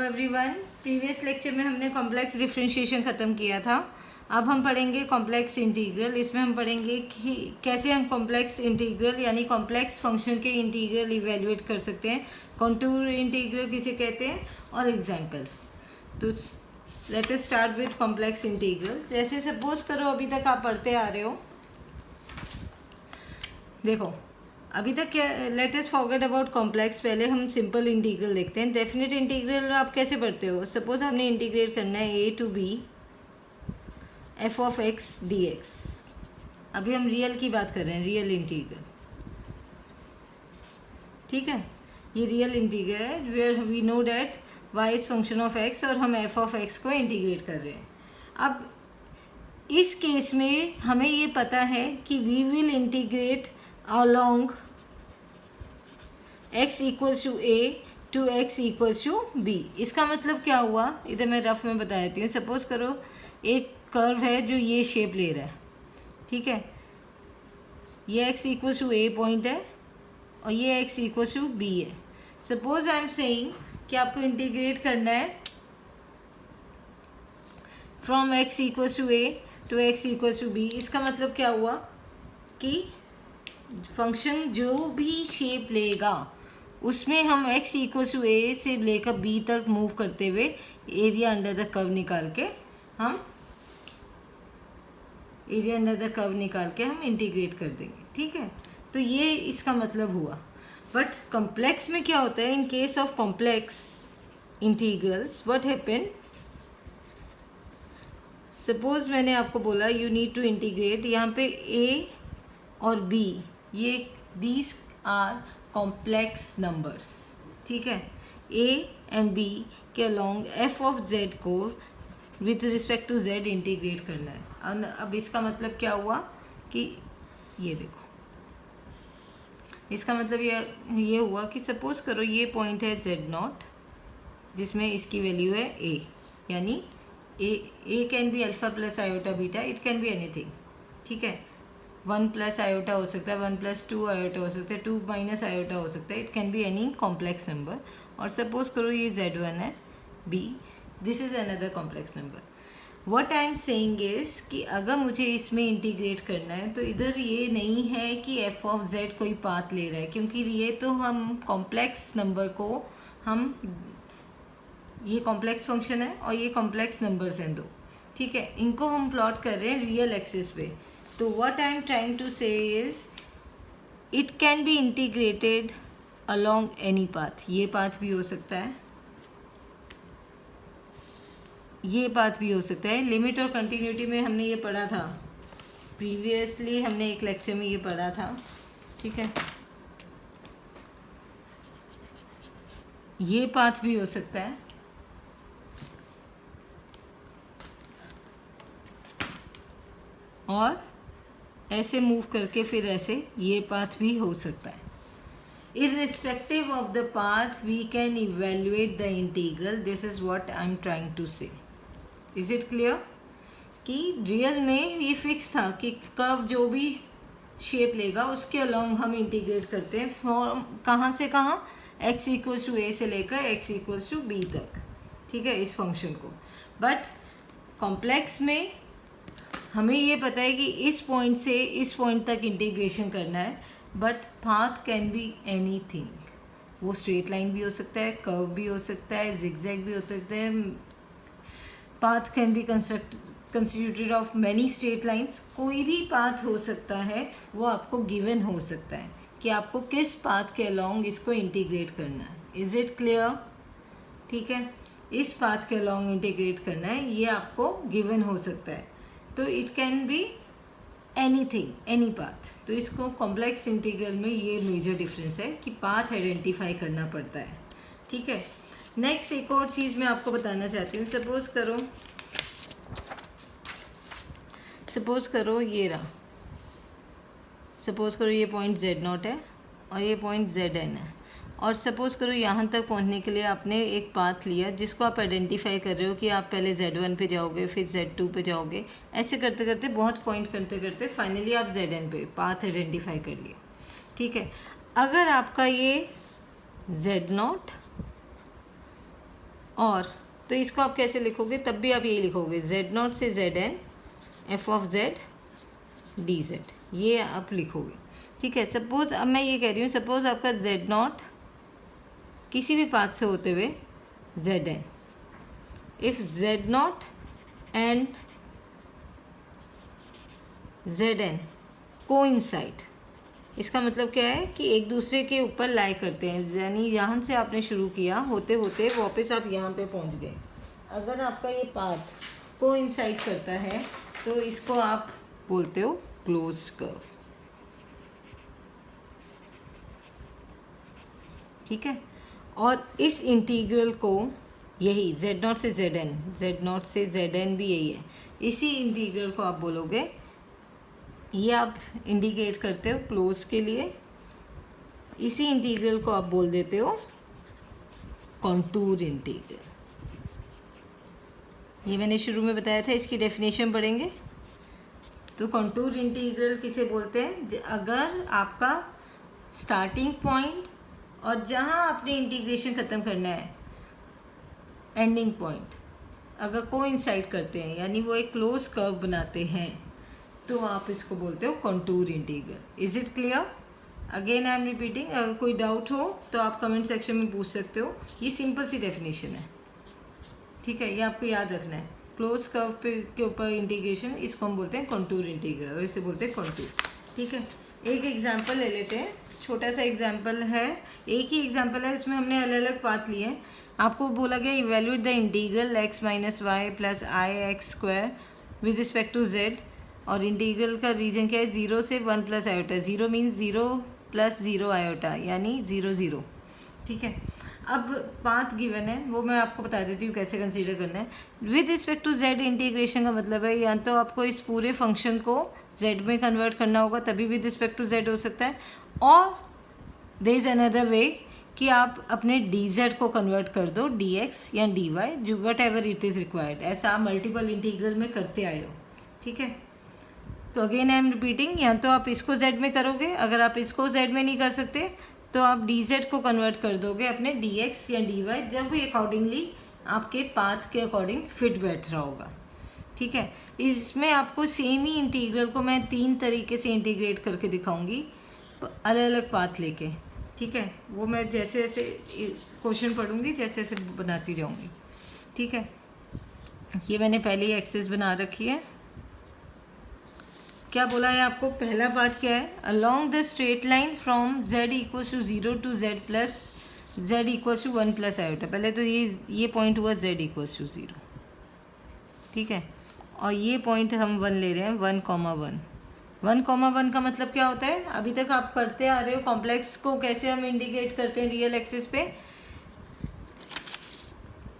Everyone, previous lecture में हमने complex differentiation ख़त्म किया था। अब हम पढ़ेंगे कॉम्प्लेक्स इंटीग्रल। इसमें हम पढ़ेंगे कि कैसे हम कॉम्प्लेक्स इंटीग्रल यानी कॉम्प्लेक्स फंक्शन के इंटीग्रल इवेल्युएट कर सकते हैं, कॉन्टूर इंटीग्रल किसे कहते हैं, और एग्जांपल्स। तो let us start with complex integral. जैसे सपोज करो अभी तक आप पढ़ते आ रहे हो, देखो अभी तक क्या, let us forget about complex, पहले हम सिंपल इंटीग्रल देखते हैं। डेफिनेट इंटीग्रल आप कैसे पढ़ते हो? सपोज हमने इंटीग्रेट करना है a to b f of x dx। अभी हम रियल की बात कर रहे हैं, रियल इंटीग्रल, ठीक है। ये रियल इंटीग्रल है where we know that y is function of x और हम f ऑफ x को इंटीग्रेट कर रहे हैं। अब इस केस में हमें ये पता है कि we will integrate along x equals to a to x equals to b। इसका मतलब क्या हुआ, इधर मैं रफ में बता देती हूँ। सपोज करो एक कर्व है जो ये शेप ले रहा है, ठीक है। ये x equals to a point है और ये x इक्वल्स टू b है। सपोज आई एम सेइंग कि आपको इंटीग्रेट करना है from x equals to a to x equals to b। इसका मतलब क्या हुआ कि फंक्शन जो भी शेप लेगा उसमें हम x इक्वल टू a से लेकर b तक मूव करते हुए एरिया अंडर द कर्व निकाल के हम इंटीग्रेट कर देंगे, ठीक है। तो ये इसका मतलब हुआ। बट कॉम्प्लेक्स में क्या होता है, in case of complex integrals what happen, suppose मैंने आपको बोला यू नीड टू इंटीग्रेट, यहाँ पे a और b ये दीज आर कॉम्प्लेक्स नंबर्स, ठीक है। a एंड b के अलोंग f ऑफ z को with respect to z integrate करना है। अब इसका मतलब क्या हुआ कि ये देखो, इसका मतलब ये हुआ कि सपोज करो ये पॉइंट है z0 जिसमें इसकी वैल्यू है a, यानी a can be alpha plus iota beta, it can be anything, ठीक है। 1 प्लस आयोटा हो सकता है, 1 प्लस 2 आयोटा हो सकता है, 2 माइनस आयोटा हो सकता है, it can be any complex number. और सपोज करो ये z1 है b, this is another complex number. What I am saying is कि अगर मुझे इसमें इंटीग्रेट करना है तो इधर ये नहीं है कि f ऑफ z कोई पाथ ले रहा है, क्योंकि ये तो हम कॉम्प्लेक्स नंबर को हम, ये कॉम्प्लेक्स फंक्शन है और ये कॉम्प्लेक्स नंबर्स हैं दो, ठीक है। इनको हम प्लॉट कर रहे हैं रियल एक्सिस पे। तो what I am trying to say is it can be integrated along any path। ये पाथ भी हो सकता है, ये पाथ भी हो सकता है। लिमिट और कंटिन्यूटी में हमने ये पढ़ा था प्रीवियसली, हमने एक लेक्चर में ये पढ़ा था, ठीक है। ये पाथ भी हो सकता है, और ऐसे मूव करके फिर ऐसे ये पाथ भी हो सकता है। Irrespective of the path we can evaluate the integral, this is what I am trying to say. Is it clear कि रियल में ये फिक्स था कि कर्व जो भी शेप लेगा उसके अलोंग हम इंटीग्रेट करते हैं फॉर्म कहाँ से कहाँ, x इक्वल्स टू a से लेकर x इक्वल्स टू b तक, ठीक है, इस फंक्शन को। बट कॉम्प्लेक्स में हमें ये पता है कि इस पॉइंट से इस पॉइंट तक इंटीग्रेशन करना है, but path can be anything. वो स्ट्रेट लाइन भी हो सकता है, कर्व भी हो सकता है, जिगजैग भी हो सकता है। Path can be constituted of many straight lines. कोई भी पाथ हो सकता है, वो आपको गिवन हो सकता है कि आपको किस पाथ के अलोंग इसको इंटीग्रेट करना है। Is it clear? ठीक है, इस पाथ के अलोंग इंटीग्रेट करना है, ये आपको गिवन हो सकता है। तो it can be anything, any path. तो इसको कॉम्प्लेक्स इंटीग्रल में ये मेजर डिफरेंस है कि पाथ आइडेंटिफाई करना पड़ता है, ठीक है। नेक्स्ट एक और चीज़ मैं आपको बताना चाहती हूँ। सपोज करो ये रहा, सपोज करो ये पॉइंट z0 है और ये पॉइंट zn है, और सपोज़ करो यहाँ तक पहुँचने के लिए आपने एक पाथ लिया जिसको आप आइडेंटिफाई कर रहे हो कि आप पहले z1 पे जाओगे, फिर z2 पे जाओगे, ऐसे करते करते बहुत पॉइंट करते करते फाइनली आप zn पे पाथ आइडेंटिफाई कर लिया, ठीक है। अगर आपका ये z0 और तो इसको आप कैसे लिखोगे, तब भी आप यही लिखोगे z0 से zn f of z dz, ये आप लिखोगे। ठीक है, सपोज़ अब मैं ये कह रही हूँ, सपोज़ आपका z0 किसी भी पाथ से होते हुए zn, if z0 and zn coincide, इसका मतलब क्या है कि एक दूसरे के ऊपर लाई करते हैं, यानी यहाँ से आपने शुरू किया, होते होते वापस आप यहाँ पे पहुँच गए। अगर आपका ये पाथ कोइंसाइड करता है तो इसको आप बोलते हो क्लोज कर्व। ठीक है, और इस इंटीग्रल को यही z0 से zn, z0 से zn भी यही है, इसी इंटीग्रल को आप बोलोगे, ये आप इंडिकेट करते हो क्लोज के लिए, इसी इंटीग्रल को आप बोल देते हो कॉन्टूर इंटीग्रल। ये मैंने शुरू में बताया था, इसकी डेफिनेशन पढ़ेंगे। तो कॉन्टूर इंटीग्रल किसे बोलते हैं, अगर आपका स्टार्टिंग पॉइंट और जहाँ आपने इंटीग्रेशन ख़त्म करना है एंडिंग पॉइंट अगर कोइंसाइड करते हैं, यानी वो एक क्लोज कर्व बनाते हैं, तो आप इसको बोलते हो contour integral. Is it clear? Again I am repeating, अगर कोई डाउट हो तो आप कमेंट सेक्शन में पूछ सकते हो। ये सिंपल सी डेफिनेशन है, ठीक है, ये आपको याद रखना है। क्लोज कर्व पे के ऊपर इंटीग्रेशन, इसको हम बोलते हैं कॉन्टूर इंटीग्रल, और इसे बोलते हैं कॉन्टूर। ठीक है, एक एग्जाम्पल ले लेते हैं, छोटा सा एग्जाम्पल है, एक ही एग्जाम्पल है, उसमें हमने अलग अलग पाथ लिए हैं। आपको बोला गया evaluate the integral x minus y plus i x square with respect to z, और इंटीग्रल का रीजन क्या है, 0 से 1 plus iota. 0 means 0 plus 0 iota, यानी 0 0। ठीक है, अब पाथ गिवन है, वो मैं आपको बता देती हूँ कैसे कंसीडर करना है। With respect to z integration का मतलब है या तो आपको इस पूरे फंक्शन को z में कन्वर्ट करना होगा, तभी विद रिस्पेक्ट टू z हो सकता है, और देयर इज़ अनदर वे कि आप अपने dz को कन्वर्ट कर दो dx या dy, जो what ever it is required. ऐसा आप मल्टीपल इंटीग्रल में करते आए हो। ठीक है, तो अगेन आई एम रिपीटिंग, या तो आप इसको z में करोगे, अगर आप इसको z में नहीं कर सकते तो आप dz को कन्वर्ट कर दोगे अपने dx या dy, जब भी अकॉर्डिंगली आपके पाथ के अकॉर्डिंग फिट बैठ रहा होगा। ठीक है, इसमें आपको सेम ही इंटीग्रल को मैं 3 तरीके से इंटीग्रेट करके दिखाऊंगी, अलग अलग पाथ लेके। ठीक है, वो मैं जैसे जैसे क्वेश्चन पढ़ूंगी जैसे जैसे बनाती जाऊंगी। ठीक है, ये मैंने पहले ही एक्सेस बना रखी है। क्या बोला है आपको, पहला पार्ट क्या है, along the straight line from z equals to 0 to z plus z equals to 1 plus iota. पहले तो ये पॉइंट हुआ z इक्वल्स टू 0। ठीक है, और ये पॉइंट हम 1 ले रहे हैं, 1,1। 1,1 का मतलब क्या होता है, अभी तक आप करते आ रहे हो, कॉम्प्लेक्स को कैसे हम इंडिकेट करते हैं रियल एक्सिस पे,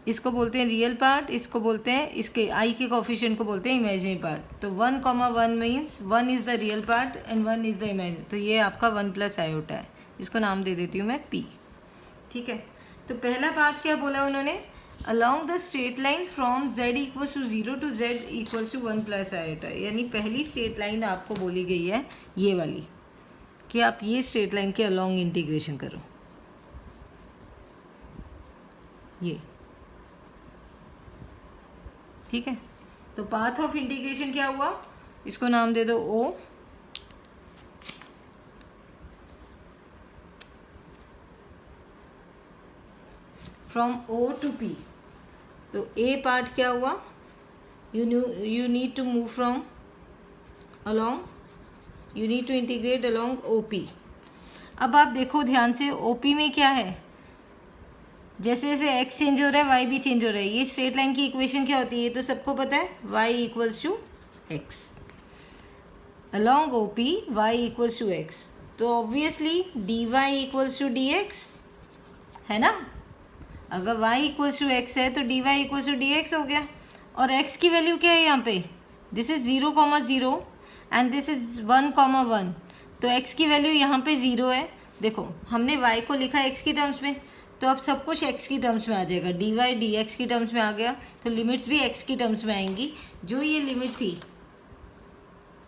इसको बोलते हैं रियल पार्ट, इसको बोलते हैं, इसके आई के कोफिशिएंट को बोलते हैं इमेजिनरी पार्ट। तो 1,1 means 1 is the real part and 1 is the imaginary, तो ये आपका 1 प्लस आयोटा है, इसको नाम दे देती हूँ मैं p। ठीक है, तो पहला पार्ट क्या बोला उन्होंने, along the straight line from z equals to 0 to z equals to 1 plus iota, यानी पहली स्ट्रेट लाइन आपको बोली गई है ये वाली, कि आप ये स्ट्रेट लाइन के अलॉन्ग इंटीग्रेशन करो, ये। ठीक है, तो पाथ ऑफ इंटीग्रेशन क्या हुआ, इसको नाम दे दो o, from o to p। तो a पार्ट क्या हुआ, you need to move from along, you need to integrate along OP। अब आप देखो ध्यान से, OP में क्या है, जैसे जैसे x चेंज हो रहा है y भी चेंज हो रहा है। ये स्ट्रेट लाइन की इक्वेशन क्या होती है, ये तो सबको पता है, y equals to x, along OP y equals to x, तो obviously dy equals to dx है ना। अगर y इक्वल्स टू x है तो dy इक्वल्स टू dx हो गया, और x की वैल्यू क्या है यहाँ पे, this is 0,0 and this is 1,1, तो x की वैल्यू यहाँ पे 0 है। देखो हमने y को लिखा x की टर्म्स में, तो अब सब कुछ x की टर्म्स में आ जाएगा, dy dx की टर्म्स में आ गया, तो लिमिट्स भी x की टर्म्स में आएंगी। जो ये लिमिट थी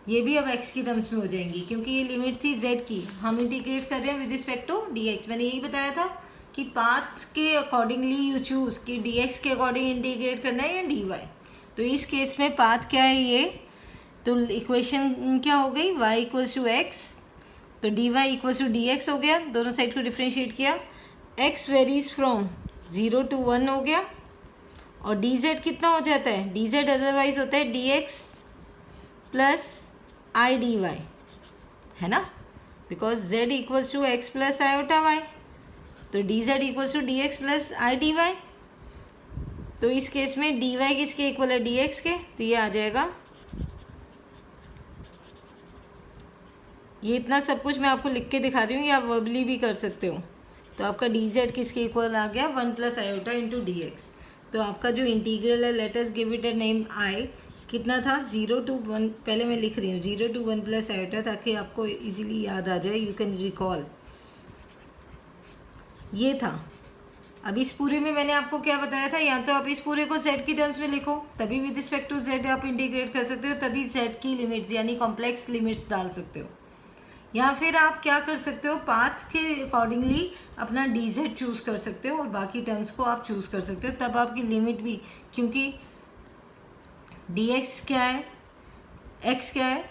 ये भी अब x की टर्म्स में हो जाएंगी, क्योंकि ये लिमिट थी z की, हम इंटीग्रेट कर रहे हैं विद रिस्पेक्ट टू dx। मैंने यही बताया था कि पाथ के अकॉर्डिंगली यू चूज़ कि डी एक्स के अकॉर्डिंग इंटीग्रेट करना है या डी वाई। तो इस केस में पाथ क्या है ये, तो इक्वेशन क्या हो गई, y इक्वल्स टू एक्स, तो d y equals to d x हो गया, दोनों साइड को डिफ्रेंशिएट किया, x वेरीज फ्रॉम 0 to 1 हो गया, और डी जेड कितना हो जाता है, डी जेड अदरवाइज होता है d x plus i d y, है ना, because z equals to x plus iota y, तो d z equals to d x plus i d y. तो इस केस में डी वाई किसके इक्वल है, डी एक्स के, तो ये आ जाएगा, ये इतना सब कुछ मैं आपको लिख के दिखा रही हूँ, या आप वर्बली भी कर सकते हो। तो आपका डी जेड किसके इक्वल आ गया, 1 plus iota into D x. तो आपका जो इंटीग्रल है, let us give it a name I, कितना था 0 to 1, पहले मैं लिख रही हूँ 0 to 1 प्लस आयोटा, ताकि आपको इजीली याद आ जाए, यू कैन रिकॉल। ये था। अब इस पूरे में मैंने आपको क्या बताया था, या तो आप इस पूरे को z की टर्म्स में लिखो, तभी विद रिस्पेक्ट टू z आप इंटीग्रेट कर सकते हो, तभी z की लिमिट्स यानी कॉम्प्लेक्स लिमिट्स डाल सकते हो, या फिर आप क्या कर सकते हो, पाथ के अकॉर्डिंगली अपना डी जेड चूज़ कर सकते हो और बाकी टर्म्स को आप चूज़ कर सकते हो, तब आपकी लिमिट भी, क्योंकि डी एक्स क्या है, एक्स क्या है,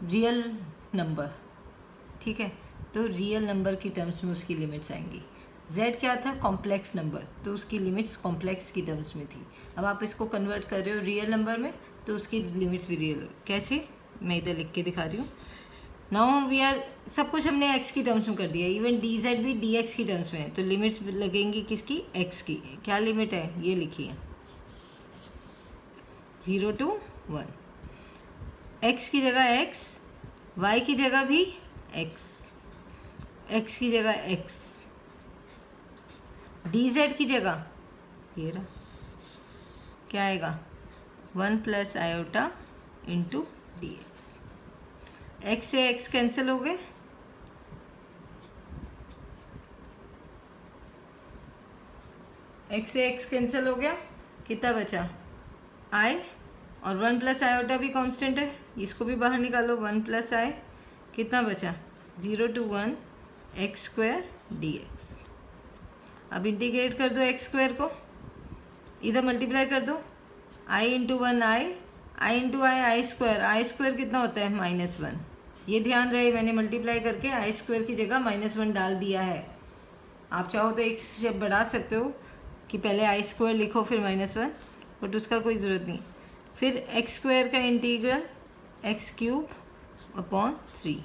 रियल नंबर, ठीक है, तो रियल नंबर की टर्म्स में उसकी लिमिट्स आएंगी। z क्या था, कॉम्प्लेक्स नंबर, तो उसकी लिमिट्स कॉम्प्लेक्स की टर्म्स में थी। अब आप इसको कन्वर्ट कर रहे हो रियल नंबर में, तो उसकी लिमिट्स भी रियल, कैसे, मैं इधर लिख के दिखा रही हूँ। नाउ वी आर, सब कुछ हमने x की टर्म्स में कर दिया, इवन डी जेड भी डी एक्स की टर्म्स में है, तो लिमिट्स लगेंगी किसकी, x की। क्या लिमिट है, ये लिखिए 0 to 1, x की जगह x, y की जगह भी x, x की जगह x, डी जेड की जगह ये रहा, क्या आएगा 1 plus iota into D x. x से x कैंसिल हो गए, x से x कैंसिल हो गया, कितना बचा i, और 1 प्लस आयोटा भी कांस्टेंट है, इसको भी बाहर निकालो, 1 प्लस आई, कितना बचा 0 to 1 x square D x. अब इंटीग्रेट कर दो एक्स स्क्वायर को, इधर मल्टीप्लाई कर दो, i into 1 I into I square कितना होता है -1। ये ध्यान रहे, मैंने मल्टीप्लाई करके आई स्क्वायर की जगह -1 डाल दिया है। आप चाहो तो एक स्टेप बढ़ा सकते हो कि पहले आई स्क्वायर लिखो फिर -1, बट उसका कोई ज़रूरत नहीं। फिर एक्स स्क्वायर का integral x cube upon 3,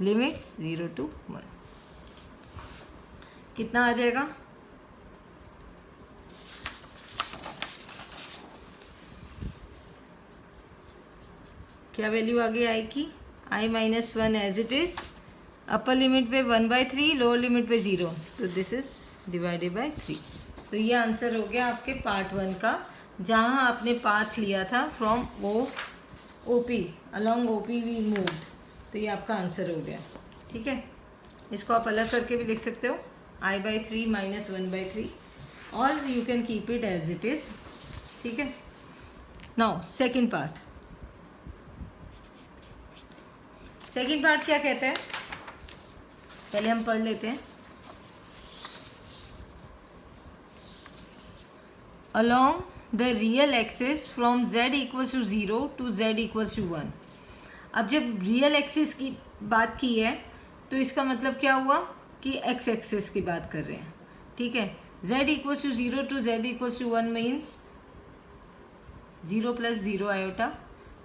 limits 0 to 1, कितना आ जाएगा, क्या वैल्यू आ गई आई की, i-1 as it is, upper limit पे 1/3, लोअर लिमिट पे 0, तो दिस इज डिवाइडेड बाय 3। तो ये आंसर हो गया आपके पार्ट 1 का, जहाँ आपने पाथ लिया था from O P, along O P we moved, तो ये आपका आंसर हो गया। ठीक है, इसको आप अलग करके भी लिख सकते हो, i/3 - 1/3, और you can keep it as it is. ठीक है, now second part. Second part क्या कहता है, पहले हम पढ़ लेते हैं। Along the real axis from z equals to 0 to z equals to 1। अब जब रियल एक्सिस की बात की है तो इसका मतलब क्या हुआ कि एक्स एक्सिस की बात कर रहे हैं। ठीक है, z equals to 0 to z equals to 1 means 0 plus 0 iota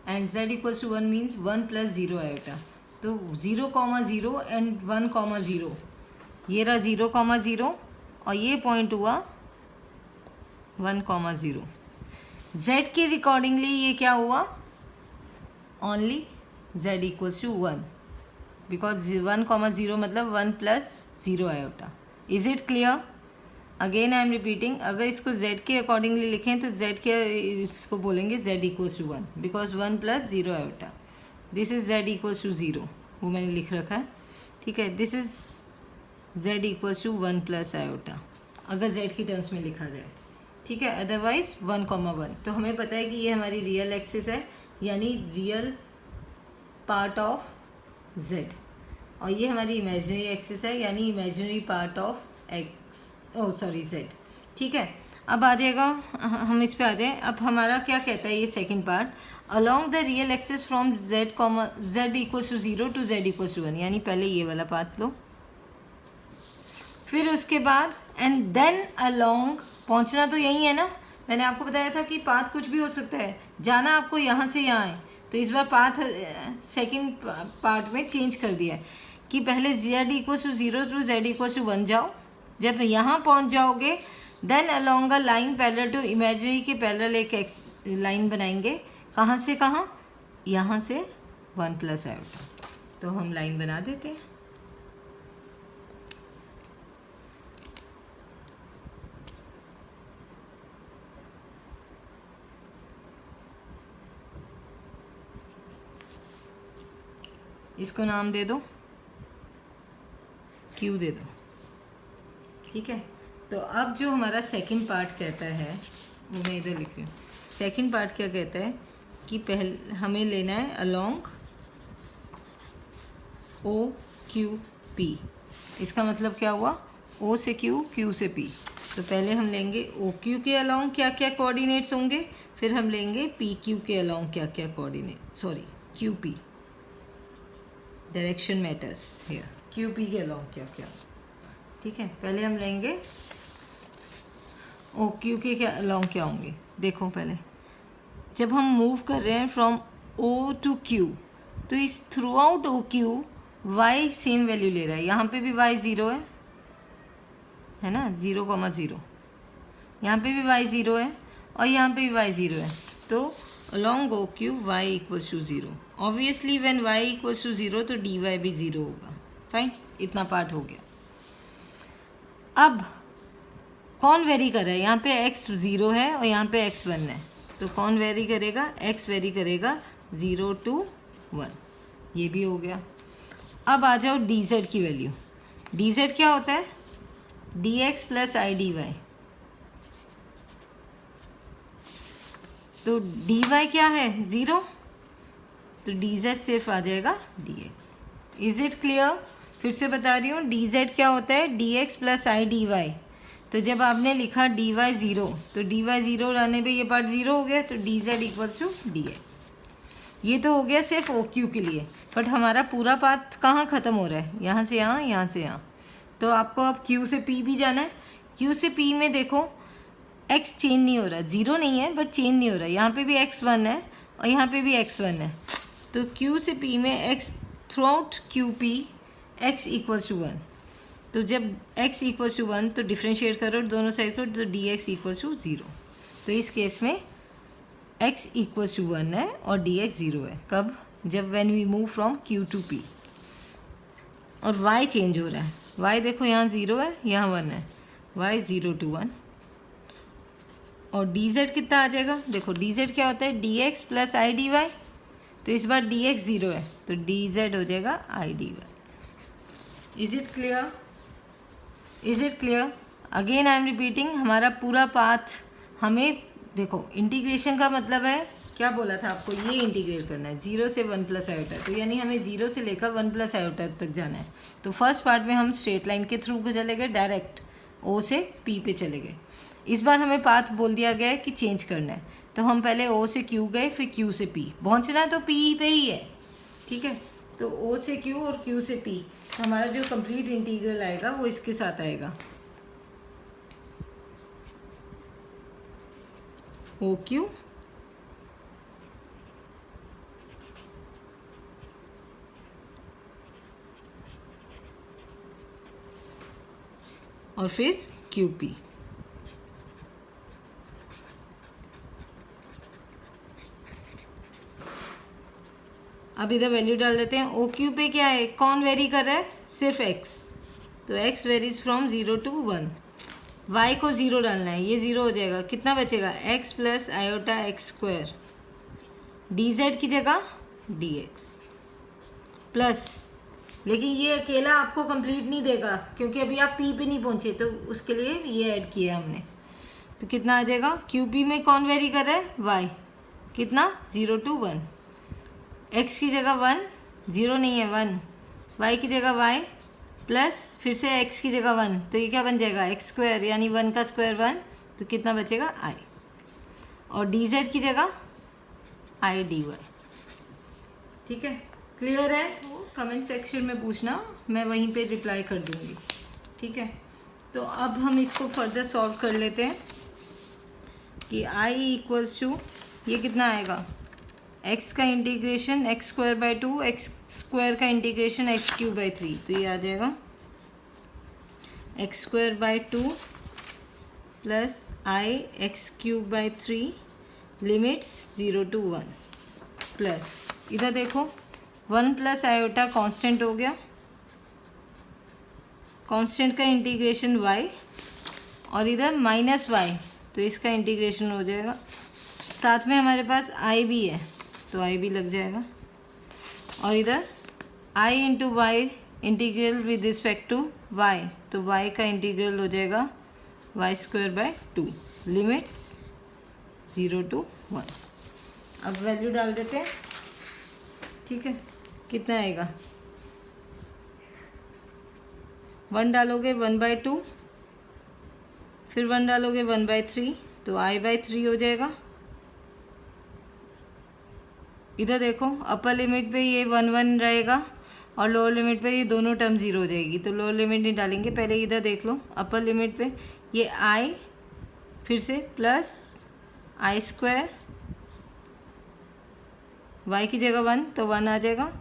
and z equals to 1 means 1 plus 0 iota। तो 0,0 एंड 1,0, ये रहा 0,0 और ये पॉइंट हुआ 1,0। z के रिकॉर्डिंगली ये क्या हुआ, only z equals to 1, because 1,0 मतलब 1 plus 0 iota. Is it clear? Again I am repeating, अगर इसको z के अकॉर्डिंगली लिखें तो z के इसको बोलेंगे z equals to 1, because 1 plus 0 iota. This is z equals to 0, वो मैंने लिख रखा है। ठीक है, this is z equals to 1 plus iota, अगर z की टर्म्स में लिखा जाए। ठीक है, अदरवाइज 1,1। तो हमें पता है कि ये हमारी रियल एक्सिस है, यानी रियल पार्ट ऑफ z, और ये हमारी इमेजिनरी एक्सिस है, यानी imaginary part of x। Oh sorry z, ठीक है। अब आ जाएगा, हम इस पे आ जाए। अब हमारा क्या कहता है ये second part, along the real axis from z comma z equals to 0 to z equals to 1, यानी पहले ये वाला पाथ लो, फिर उसके बाद एंड देन अलोंग, पहुंचना तो यही है ना, मैंने आपको बताया था कि पाथ कुछ भी हो सकता है, जाना आपको यहाँ से यहाँ है। तो इस बार पाथ सेकंड पार्ट में चेंज कर दिया है कि पहले z equals to 0 to z equals to 1 जाओ, जब यहाँ पहुँच जाओगे then along a line parallel to imaginary के पैरेलल एक एक्स लाइन बनाएंगे, कहाँ से कहाँ, यहाँ से 1 प्लस आयोटा। तो हम लाइन बना देते हैं। इसको नाम दे दो Q दे दो, ठीक है। तो अब जो हमारा सेकंड पार्ट कहता है वो मैं इधर लिख रही हूँ। सेकंड पार्ट क्या कहता है कि पहले हमें लेना है अलोंग O Q P। इसका मतलब क्या हुआ, O से Q, Q से P। तो पहले हम लेंगे OQ के अलोंग क्या क्या कोऑर्डिनेट्स होंगे, फिर हम लेंगे PQ के अलोंग क्या क्या coordinate, sorry QP, direction matters here, QP के अलोंग क्या क्या, ठीक है। पहले हम लेंगे OQ के क्या अलोंग क्या होंगे। देखो पहले जब हम मूव कर रहे हैं फ्रॉम O टू Q, तो इस through out OQ y same value ले रहा है, यहाँ पे भी y 0 है ना, 0,0, यहाँ पे भी y 0 है और यहाँ पे भी y 0 है। तो along OQ y equals to 0, obviously when y equals to 0 तो dy भी 0 होगा। फाइन, इतना पार्ट हो गया। अब कौन वेरी कर रहा है, यहाँ पे x 0 है और यहाँ पे x 1 है, तो कौन वेरी करेगा, x वेरी करेगा 0 टू 1, ये भी हो गया। अब आ जाओ dz की वैल्यू। dz क्या होता है, dx प्लस आई dy। तो dy क्या है 0, तो dz सिर्फ आ जाएगा dx। इज इट क्लियर, फिर से बता रही हूँ, dz क्या होता है, dx प्लस आई dy। तो जब आपने लिखा dy 0, तो dy 0 रहने पे ये पार्ट 0 हो गया, तो dz इक्वल्स टू dx। ये तो हो गया सिर्फ OQ के लिए, बट हमारा पूरा पाथ कहाँ ख़त्म हो रहा है, यहाँ से यहाँ, यहाँ से यहाँ। तो आपको अब Q से P भी जाना है। Q से P में देखो x चेंज नहीं हो रहा, 0 नहीं है बट चेंज नहीं हो रहा, यहाँ पे भी x1 है और यहाँ पे भी x1 है। तो Q से P में x throughout QP x equals to 1। तो जब x इक्वल्स टू 1 तो डिफ्रेंशिएट करो दोनों साइड को, तो dx इक्वल्स टू 0। तो इस केस में x इक्वल्स टू 1 है और dx 0 है। कब, जब when we move from Q to P। और y चेंज हो रहा है, y देखो यहाँ 0 है, यहाँ 1 है, y 0 टू 1। और dz कितना आ जाएगा, देखो dz क्या होता है, dx प्लस आई dy। तो इस बार dx 0 है, तो dz हो जाएगा आई dy। Is it clear, is it clear. Again I am repeating, हमारा पूरा पाथ हमें देखो, इंटीग्रेशन का मतलब है क्या बोला था आपको, ये इंटीग्रेट करना है 0 से 1 प्लस आयोटा। तो यानी हमें 0 से लेकर 1 प्लस आयोटा तक जाना है। तो फर्स्ट पार्ट में हम स्ट्रेट लाइन के थ्रू चले गए, डायरेक्ट O से P पे चले गए। इस बार हमें पाथ बोल दिया गया है कि चेंज करना है, तो हम पहले O से Q गए, फिर Q से P। पहुँचना तो P पे ही है, ठीक है। तो O से Q और Q से P, तो हमारा जो कंप्लीट इंटीग्रल आएगा वो इसके साथ आएगा, OQ और फिर QP। अब इधर वैल्यू डाल देते हैं। OQ पे क्या है, कौन वेरी कर रहा है, सिर्फ x। तो x varies from 0 to 1। y को 0 डालना है, ये 0 हो जाएगा, कितना बचेगा, x plus iota x square. dz की जगह dx प्लस, लेकिन ये अकेला आपको कंप्लीट नहीं देगा क्योंकि अभी आप P पे नहीं पहुँचे, तो उसके लिए ये ऐड किया हमने। तो कितना आ जाएगा, QP में कौन वेरी कर रहा है, y, कितना 0 टू 1। x की जगह 1, 0 नहीं है 1, y की जगह y प्लस फिर से x की जगह 1, तो ये क्या बन जाएगा x स्क्वायर, यानी 1 का स्क्वायर 1, तो कितना बचेगा i, और dz की जगह i dy। ठीक है, क्लियर है? तो कमेंट सेक्शन में पूछना, मैं वहीं पे रिप्लाई कर दूँगी। ठीक है, तो अब हम इसको फर्दर सॉल्व कर लेते हैं कि i इक्वल्स टू, ये कितना आएगा, x का integration x square by 2, x square का इंटीग्रेशन x क्यूब बाई 3, तो ये आ जाएगा x square by 2 plus i x cube by 3 limits 0 to 1 plus, इधर देखो 1 प्लस आयोटा कांस्टेंट हो गया, कांस्टेंट का इंटीग्रेशन y, और इधर माइनस y, तो इसका इंटीग्रेशन हो जाएगा, साथ में हमारे पास i भी है तो i भी लग जाएगा, और इधर i into y integral with respect to y, तो y का इंटीग्रल हो जाएगा y square by 2 limits 0 to 1। अब वैल्यू डाल देते हैं। ठीक है, कितना आएगा, 1 डालोगे 1/2, फिर 1 डालोगे 1/3, तो i बाई 3 हो जाएगा। इधर देखो अपर लिमिट पे ये 1 1 रहेगा और लोअर लिमिट पे ये दोनों टर्म 0 हो जाएगी, तो लोअर लिमिट नहीं डालेंगे, पहले इधर देख लो अपर लिमिट पे ये i फिर से प्लस i स्क्वायर, y की जगह 1 तो 1 आ जाएगा,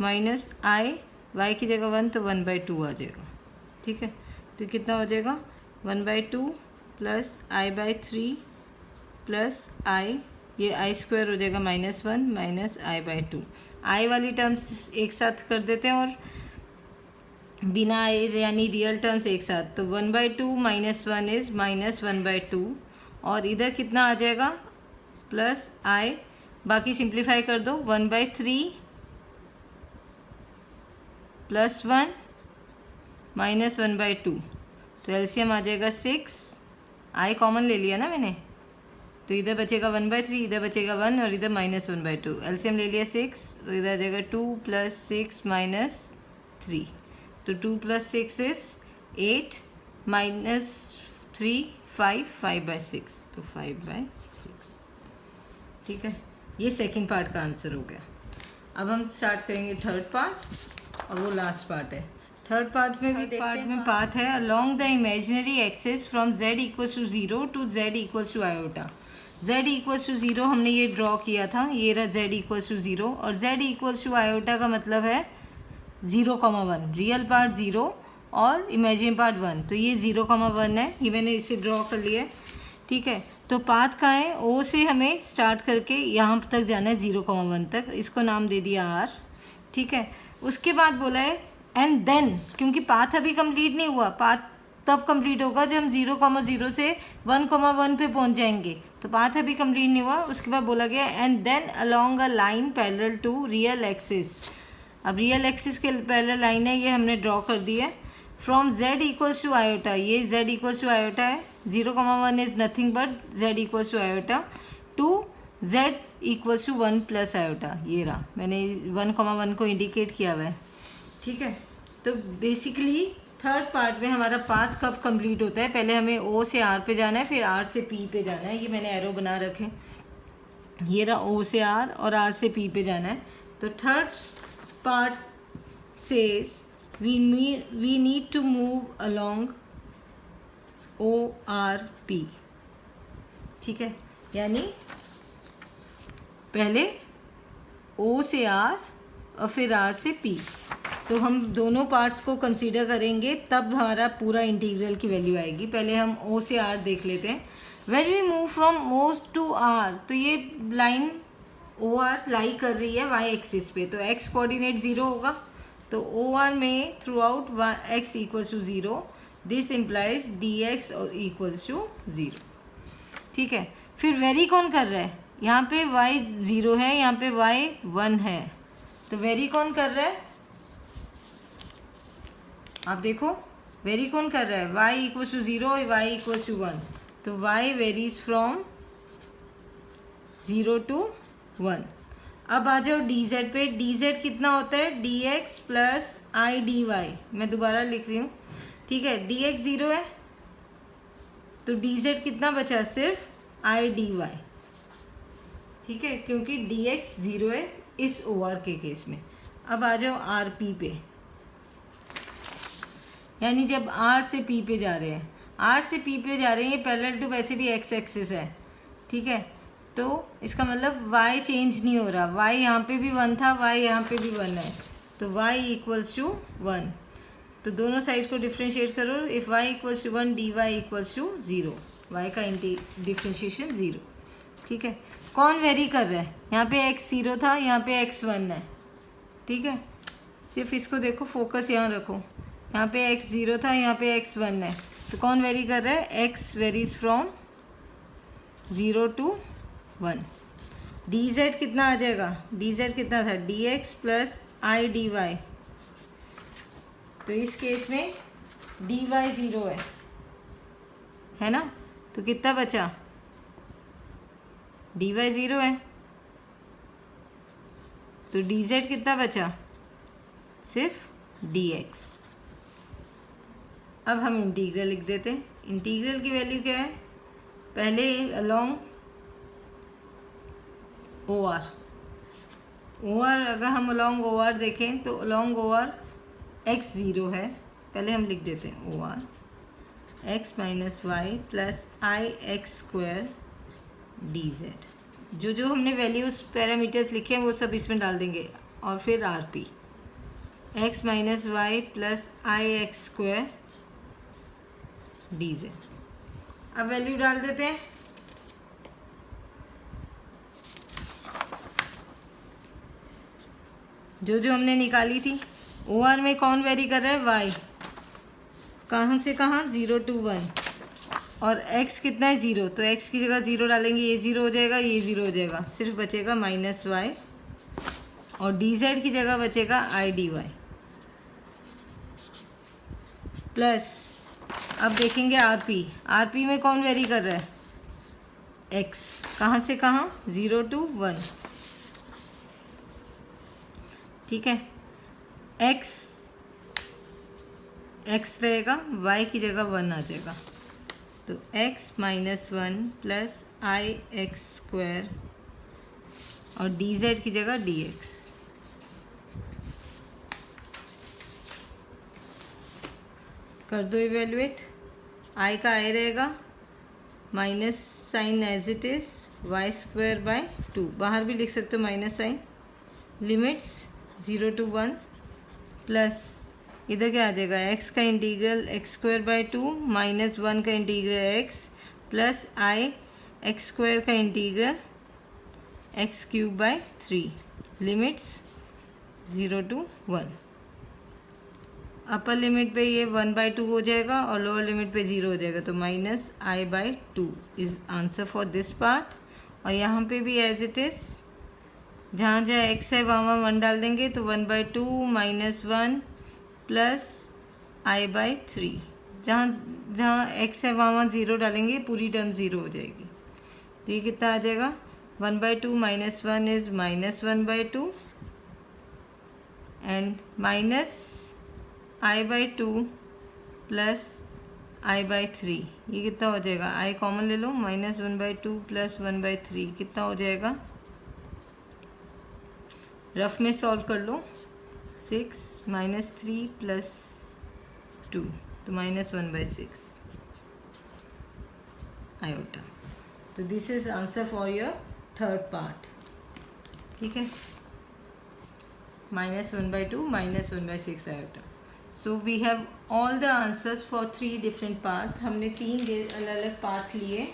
माइनस i y की जगह 1 तो 1/2 आ जाएगा। ठीक है, तो कितना हो जाएगा 1/2 plus i by 3 plus i, ये i स्क्वायर हो जाएगा -1 माइनस i बाई 2, i वाली टर्म्स एक साथ कर देते हैं और बिना i यानी रियल टर्म्स एक साथ, तो 1/2 माइनस 1 इज -1/2, और इधर कितना आ जाएगा प्लस i, बाकी सिंप्लीफाई कर दो 1/3 प्लस 1 माइनस 1/2, तो एलसीएम आ जाएगा 6, i कॉमन ले लिया ना मैंने, तो इधर बचेगा 1/3, इधर बचेगा 1 और इधर -1/2, एलसीएम ले लिया 6, तो इधर आ जाएगा 2 प्लस 6 माइनस 3, तो 2 प्लस 6 इज 8 माइनस 3 5, 5/6, तो 5/6। ठीक है, ये सेकंड पार्ट का आंसर हो गया। अब हम स्टार्ट करेंगे थर्ड पार्ट, और वो लास्ट पार्ट है। थर्ड पार्ट में भी देखते हैं, पाथ है along the imaginary axis from z equals to 0 to z equals to iota. z equals to 0 हमने ये ड्रॉ किया था, ये रहा z इक्वल्स टू 0, और z इक्वल्स टू आयोटा का मतलब है 0,1, रियल पार्ट 0 और इमेजिन पार्ट 1, तो ये 0,1 है, ये मैंने इसे ड्रॉ कर लिया है। ठीक है, तो पाथ कहाँ है, o से हमें स्टार्ट करके यहाँ तक जाना है 0,1 तक, इसको नाम दे दिया r। ठीक है, उसके बाद बोला है एंड देन, क्योंकि पाथ अभी कंप्लीट नहीं हुआ, पाथ तब कंप्लीट होगा जब हम 0,0 से 1,1 पे पहुंच जाएंगे, तो पाथ अभी कंप्लीट नहीं हुआ। उसके बाद बोला गया and then along a line parallel to real axis. अब रियल एक्सिस के पैरेलल लाइन है, ये हमने ड्रॉ कर दी है, from z equals to iota, ये z इक्वल्स टू आयोटा है, 0,1 is nothing but z equals to iota, to z equals to 1 plus iota, ये रहा, मैंने 1,1 को इंडिकेट किया हुआ है। ठीक है, तो बेसिकली थर्ड पार्ट में हमारा पाथ कब कंप्लीट होता है, पहले हमें o से r पे जाना है, फिर r से p पे जाना है, ये मैंने एरो बना रखे, ये रहा o से r और r से p पे जाना है। तो third part says we need to move along o r p। ठीक है, यानी पहले o से r और फिर r से p, तो हम दोनों पार्ट्स को कंसीडर करेंगे तब हमारा पूरा इंटीग्रल की वैल्यू आएगी। पहले हम o से r देख लेते हैं। When we move from o to r, तो ये लाइन ओ आर लाई कर रही है y एक्सिस पे, तो x कोऑर्डिनेट 0 होगा, तो ओ आर में throughout x equals to 0, this implies dx equals to 0। ठीक है, फिर वेरी कौन कर रहा है, यहाँ पे y 0 है, यहाँ पे y 1 है, तो वेरी कौन कर रहा है, आप देखो वेरी कौन कर रहा है, y equals to 0 y equals to 1, तो y वेरीज फ्रॉम 0 to 1, अब आ जाओ डी जेड पे। डी जेड कितना होता है, d x plus i d y. मैं दोबारा लिख रही हूँ, ठीक है। डी एक्स ज़ीरो है तो डी जेड कितना बचा, सिर्फ आई डी वाई, ठीक है, क्योंकि डी एक्स ज़ीरो है इस ओ आर के केस में। अब आ जाओ आर पी पे, यानी जब आर से पी पे जा रहे हैं, आर से पी पे जा रहे हैं, ये पैरेलल टू वैसे भी एक्स एक्सिस है, ठीक है। तो इसका मतलब y चेंज नहीं हो रहा, y यहाँ पे भी 1 था, y यहाँ पे भी 1 है, तो y इक्वल्स टू 1। तो दोनों साइड को डिफ्रेंशिएट करो। If y equals to 1 dy equals to 0, y का डिफ्रेंशिएशन 0, ठीक है। कौन वेरी कर रहा है, यहाँ पे x 0 था, यहाँ पे x 1 है, ठीक है। सिर्फ इसको देखो, फोकस यहाँ रखो, यहाँ पे x 0 था, यहाँ पे x 1 है, तो कौन वेरी कर रहा है, x varies from 0 to 1। D z कितना आ जाएगा, डी जेड कितना था, d x plus i d y. तो इस केस में डी वाई 0 है ना, तो कितना बचा, डी वाई 0 है, तो डी जेड कितना बचा, सिर्फ डी एक्स। अब हम इंटीग्रल लिख देते हैं। इंटीग्रल की वैल्यू क्या है, पहले along O R, O R अगर हम अलोंग ओ आर देखें तो अलोंग ओ आर एक्स 0 है, पहले हम लिख देते हैं O R x minus y plus i x square d z. जो जो हमने वैल्यूज़ पैरामीटर्स लिखे हैं वो सब इसमें डाल देंगे, और फिर R P x minus y plus i x square d z. अब वैल्यू डाल देते हैं। जो जो हमने निकाली थी, ओ आर में कौन वेरी कर रहा है, वाई, कहाँ से कहाँ, 0 to 1, और x कितना है 0, तो x की जगह 0 डालेंगे, ये 0 हो जाएगा, ये 0 हो जाएगा, सिर्फ बचेगा माइनस वाई, और डी जेड की जगह बचेगा आई डी वाई प्लस। अब देखेंगे आर पी, आर पी में कौन वेरी कर रहा है, x, कहाँ से कहाँ, 0 to 1, ठीक है। x रहेगा, y की जगह 1 आ जाएगा, तो x minus 1 plus i x square, और डी जेड की जगह डी एक्स। कर दो इवेलुएट, i का i रहेगा, minus sign as it is, y square by 2, बाहर भी लिख सकते हो minus sign, limits 0 to 1 plus इधर क्या आ जाएगा, x का integral x square by 2 minus 1 का integral x plus i x square का integral x cube bye 3, limits 0 to 1। Upper limit पे ये 1/2 हो जाएगा और लोअर लिमिट पे 0 हो जाएगा, तो minus i/2 is answer for this part. और यहाँ पे भी एज इट इज़, जहाँ जहाँ x है वहाँ 1 डाल देंगे, तो 1/2 माइनस 1 प्लस i/3, जहाँ जहाँ x है वहाँ 0 डालेंगे, पूरी टर्म 0 हो जाएगी। तो ये कितना आ जाएगा, 1/2 minus 1 is minus 1/2 and minus i/2 plus i/3, ये कितना हो जाएगा, i कॉमन ले लो, माइनस 1/2 प्लस 1/3 कितना हो जाएगा, रफ में सॉल्व कर लो, 6 माइनस 3 प्लस 2, तो माइनस 1/6 आयोटा। तो this is answer for your third part, ठीक है, minus 1/2 minus 1/6 iota. So we have all the answers for 3 different path. हमने 3 अलग अलग पाथ लिए,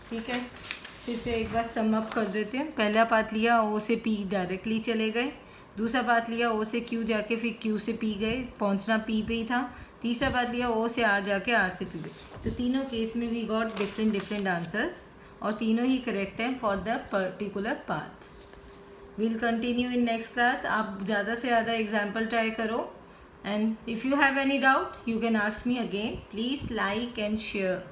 ठीक है। फिर से एक बार सम अप कर देते हैं। पहला पाथ लिया, ओ से पी डायरेक्टली चले गए। दूसरा पाथ लिया, ओ से क्यू जाके फिर क्यू से पी गए, पहुंचना पी पे ही था। तीसरा पाथ लिया, ओ से आर जाके आर से पी गए। तो तीनों केस में वी गॉट डिफरेंट आंसर्स, और तीनों ही करेक्ट हैं for the particular path. We'll continue in next class. आप ज़्यादा से ज़्यादा एग्जाम्पल ट्राई करो, and if you have any doubt you can ask me again. Please like and share.